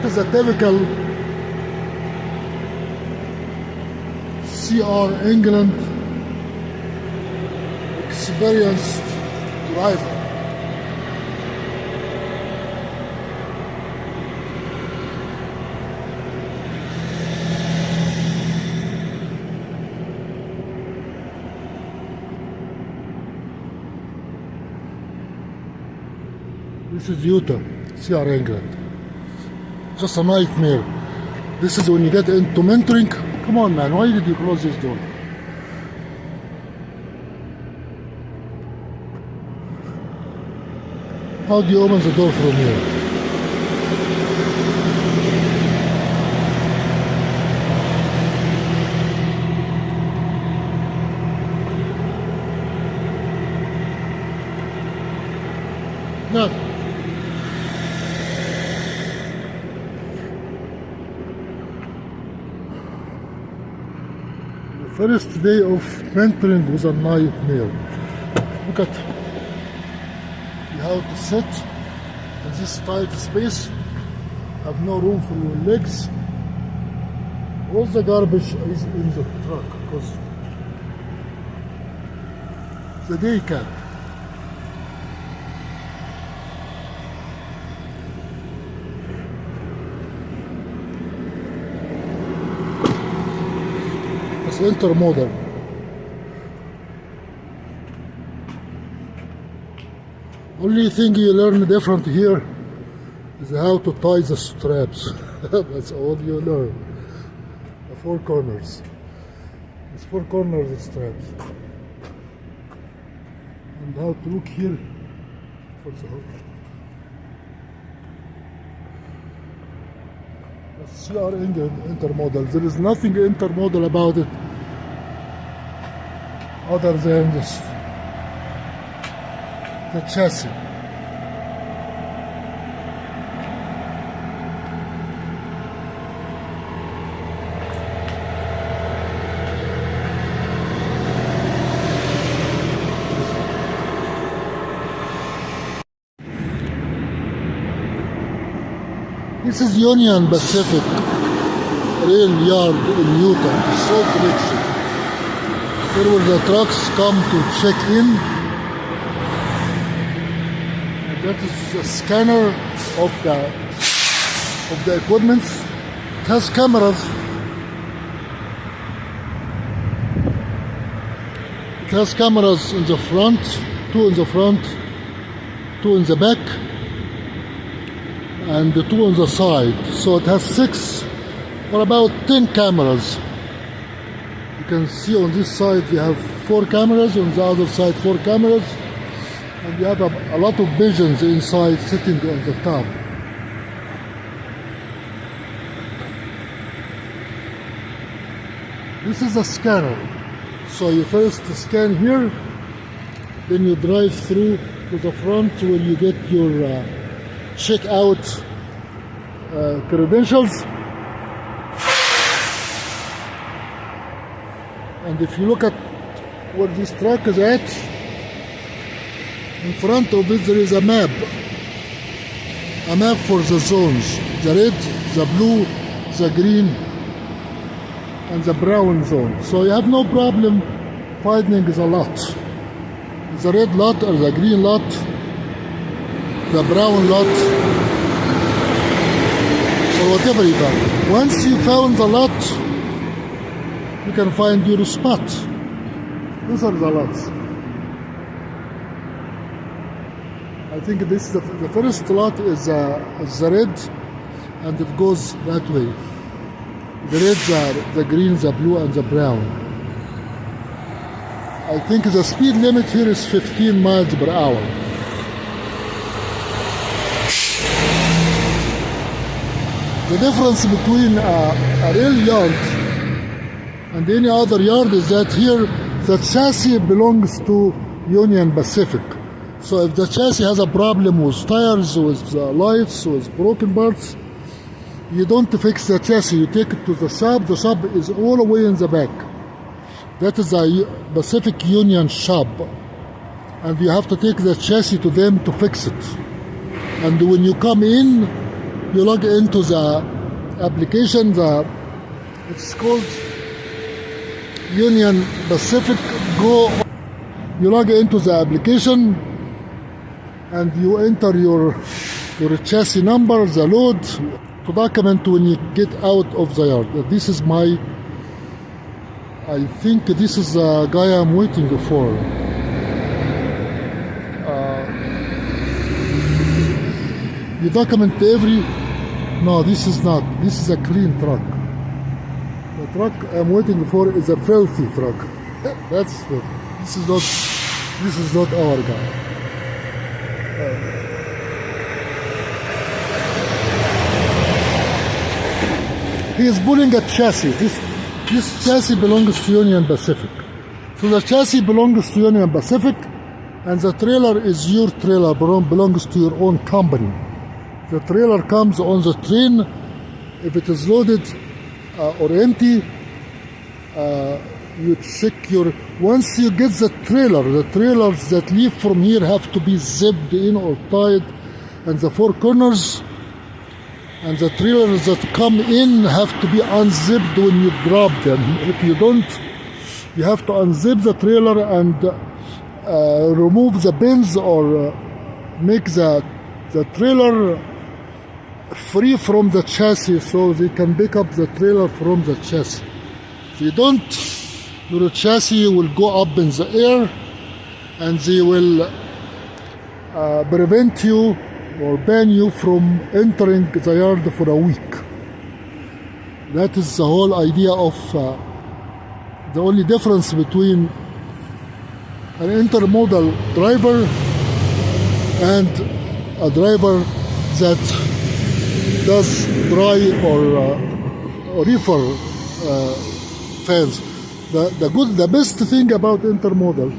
That is a typical CR England experienced driver. This is Utah, CR England. Just a nightmare. This is when you get into mentoring. Come on, man, why did you close this door? How do you open the door from here? No. First day of mentoring was a nightmare. Look at how to sit in this tight space, have no room for your legs. All the garbage is in the truck because the day cab. It's intermodal. Only thing you learn different here is how to tie the straps. That's all you learn. The four corners. It's four corners of straps. And how to look here for the hook. That's CR England intermodal. There is nothing intermodal about it other than this. The chassis. This is Union Pacific Rail Yard in Utah, Salt Lake City. Here where the trucks come to check in. That is the scanner of the equipment. It has cameras. It has cameras in the front, two in the front, two in the back, and two on the side. So it has 6 or about 10 cameras. You can see on this side we have 4 cameras, on the other side 4 cameras. And you have a lot of pigeons inside sitting on the top. This is a scanner. So you first scan here, then you drive through to the front where you get your check-out credentials. And if you look at where this truck is at, in front of it there is a map for the zones, the red, the blue, the green, and the brown zone. So you have no problem finding the lot, the red lot or the green lot, the brown lot, or whatever you got. Once you found the lot, you can find your spot. These are the lots. I think this the first lot is the red, and it goes that way. The reds are the green, the blue, and the brown. I think the speed limit here is 15 miles per hour. The difference between a rail yard and any other yard is that here the chassis belongs to Union Pacific. So if the chassis has a problem with tires, with lights, with broken parts, you don't fix the chassis, you take it to the shop. The shop is all the way in the back. That is a Pacific Union shop. And you have to take the chassis to them to fix it. And when you come in, You log into the application, it's called Union Pacific Go. You log into the application and you enter your chassis number, the load, to document when you get out of the yard. This is I think this is the guy I'm waiting for. You document no, this is not. This is a clean truck. The truck I'm waiting for is a filthy truck. This is not our guy. He is pulling a chassis. This chassis belongs to Union Pacific. So the chassis belongs to Union Pacific, and the trailer is your trailer, belongs to your own company. The trailer comes on the train. If it is loaded or empty, you check once you get the trailers that leave from here have to be zipped in or tied and the four corners, and the trailers that come in have to be unzipped when you drop them. If you don't, you have to unzip the trailer and remove the bins or make the trailer free from the chassis so they can pick up the trailer from the chassis. If you don't, your chassis will go up in the air and they will prevent you or ban you from entering the yard for a week. That is the whole idea of the only difference between an intermodal driver and a driver that does dry or reefer fans. The best thing about intermodal,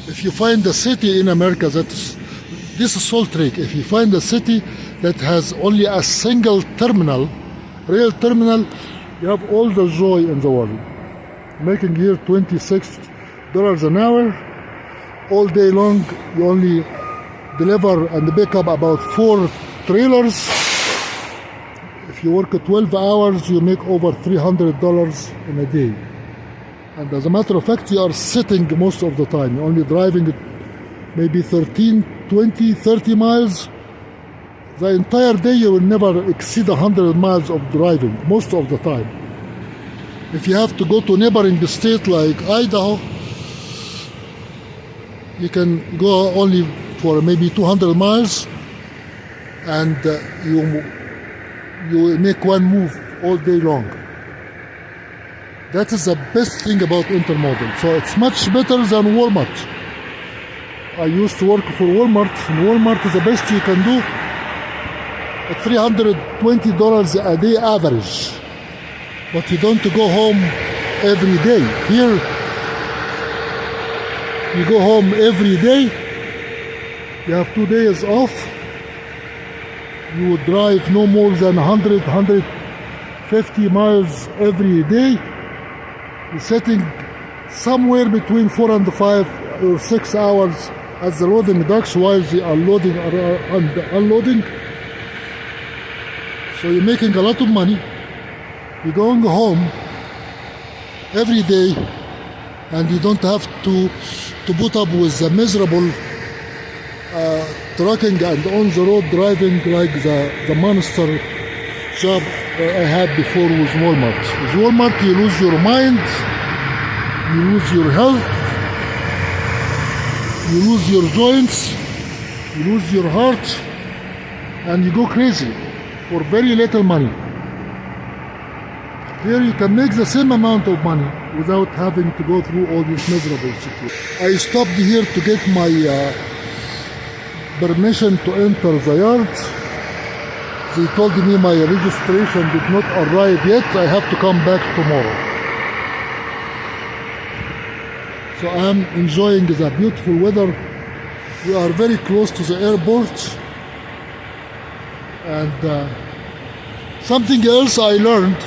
if you find a city in America this is Salt Lake, if you find a city that has only a single terminal, rail terminal, you have all the joy in the world. Making here $26 an hour, all day long, you only deliver and pick up about 4 trailers. If you work 12 hours, you make over $300 in a day. And as a matter of fact, you are sitting most of the time. You're only driving maybe 13, 20, 30 miles. The entire day you will never exceed 100 miles of driving, most of the time. If you have to go to a neighboring state like Idaho, you can go only for maybe 200 miles and you make one move all day long. That is the best thing about intermodal. So it's much better than Walmart. I used to work for Walmart, and Walmart is the best you can do at $320 a day average. But you don't go home every day. Here, you go home every day. You have 2 days off. You would drive no more than 100, 150 miles every day. You're sitting somewhere between 4 and 5 or 6 hours at the loading docks while they are loading and unloading. So you're making a lot of money. You're going home every day and you don't have to put up with the miserable trucking and on the road driving like the monster job I had before with Walmart. With Walmart you lose your mind, you lose your health, you lose your joints, you lose your heart, and you go crazy for very little money. Here you can make the same amount of money without having to go through all this miserable situation. I stopped here to get my permission to enter the yard. They told me my registration did not arrive yet. I have to come back tomorrow. So I am enjoying the beautiful weather. We are very close to the airport. And something else I learned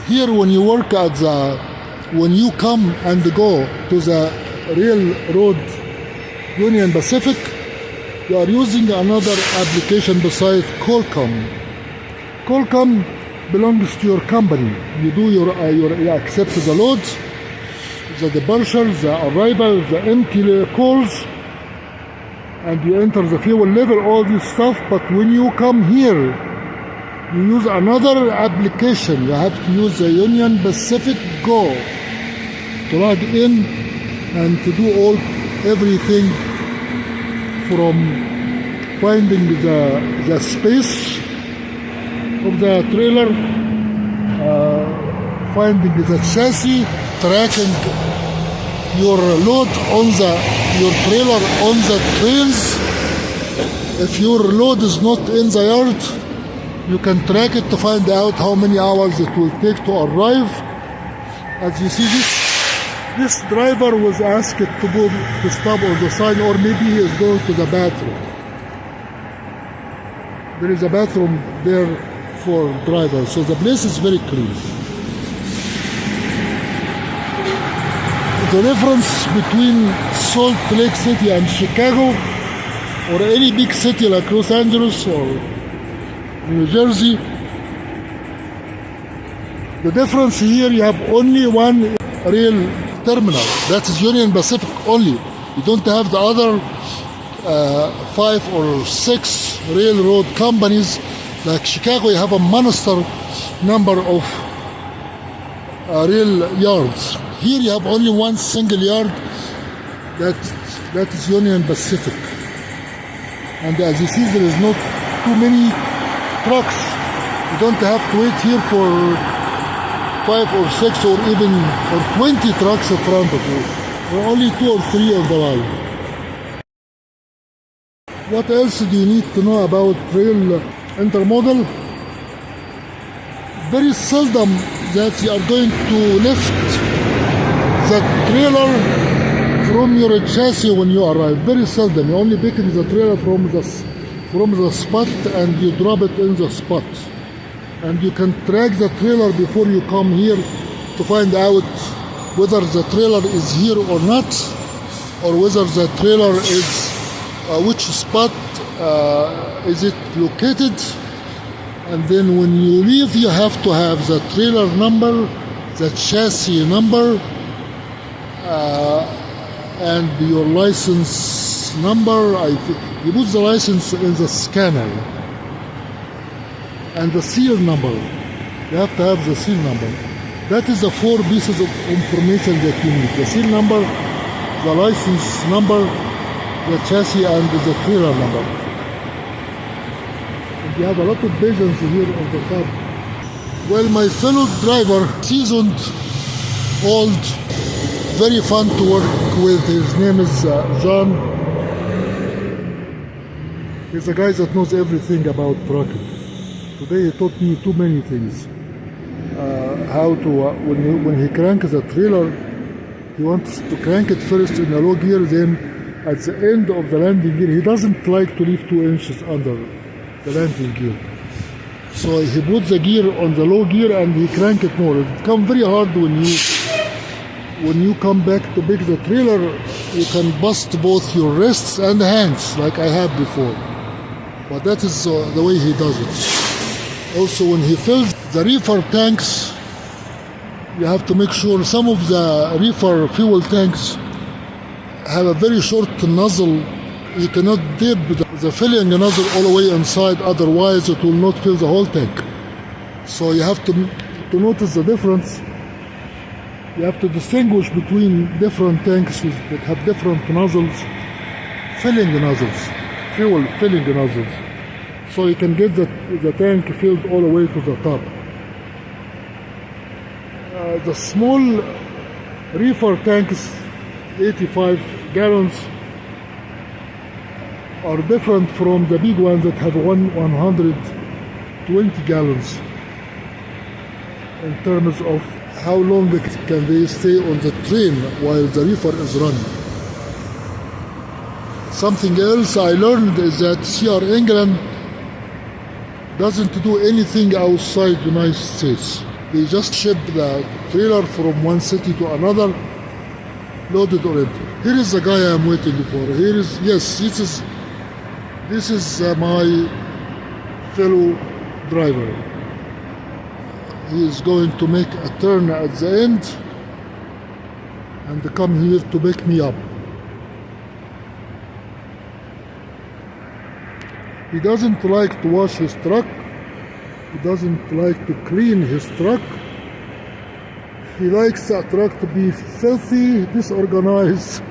here when you work at when you come and go to the railroad Union Pacific, you are using another application besides Qualcomm. Qualcomm belongs to your company. You do you accept the loads, the departure, the arrival, the empty calls, and you enter the fuel level, all this stuff. But when you come here, you use another application. You have to use the Union Pacific Go to log in and to do everything from finding the space of the trailer, finding the chassis, tracking your load on your trailer on the trains. If your load is not in the yard, you can track it to find out how many hours it will take to arrive. As you see, this driver was asked to stop on the side, or maybe he is going to the bathroom. There is a bathroom there for drivers, so the place is very clean. The difference between Salt Lake City and Chicago, or any big city like Los Angeles or New Jersey, the difference here, you have only one rail terminal. That is Union Pacific only. You don't have the other 5 or 6 railroad companies. Like Chicago, you have a monster number of rail yards. Here you have only one single yard, that is Union Pacific. And as you see, there is not too many trucks. You don't have to wait here for 5 or 6 or even 20 trucks in front of you. There are only 2 or 3 on the line. What else do you need to know about rail intermodal? Very seldom that you are going to lift the trailer from your chassis when you arrive. Very seldom. You only pick the trailer from the spot and you drop it in the spot. And you can track the trailer before you come here to find out whether the trailer is here or not, or whether the trailer is which spot is it located. And then when you leave, you have to have the trailer number, the chassis number, and your license number. You put the license in the scanner, and the serial number. You have to have the serial number. That is the 4 pieces of information that you need: the serial number, the license number, the chassis, and the trailer number. And you have a lot of pages here on the top. Well, my fellow driver, seasoned, old, very fun to work with. His name is John. He's a guy that knows everything about trucking. Today he taught me too many things. How to, when he cranks the trailer, he wants to crank it first in a low gear, then at the end of the landing gear, he doesn't like to leave 2 inches under the landing gear. So he puts the gear on the low gear and he crank it more. It becomes very hard when you come back to pick the trailer. You can bust both your wrists and hands like I have before. But that is the way he does it. Also, when he fills the reefer tanks, you have to make sure some of the reefer fuel tanks have a very short nozzle. You cannot dip the filling nozzle all the way inside, otherwise it will not fill the whole tank. So you have to notice the difference. You have to distinguish between different tanks that have different nozzles, filling nozzles, fuel filling nozzles. So you can get the tank filled all the way to the top. The small reefer tanks, 85 gallons, are different from the big ones that have 120 gallons in terms of how long can they stay on the train while the reefer is running. Something else I learned is that CR England doesn't do anything outside the United States. They just ship the trailer from one city to another, loaded or empty. Here is the guy I'm waiting for. Here is, yes, this is This is my fellow driver. He is going to make a turn at the end and come here to pick me up. He doesn't like to wash his truck. He doesn't like to clean his truck. He likes that truck to be filthy, disorganized.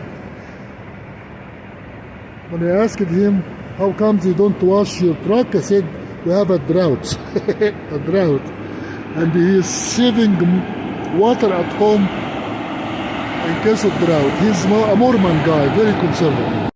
When I asked him, how comes you don't wash your truck? I said, we have a drought. A drought. And he is saving water at home in case of drought. He's a Mormon guy, very conservative.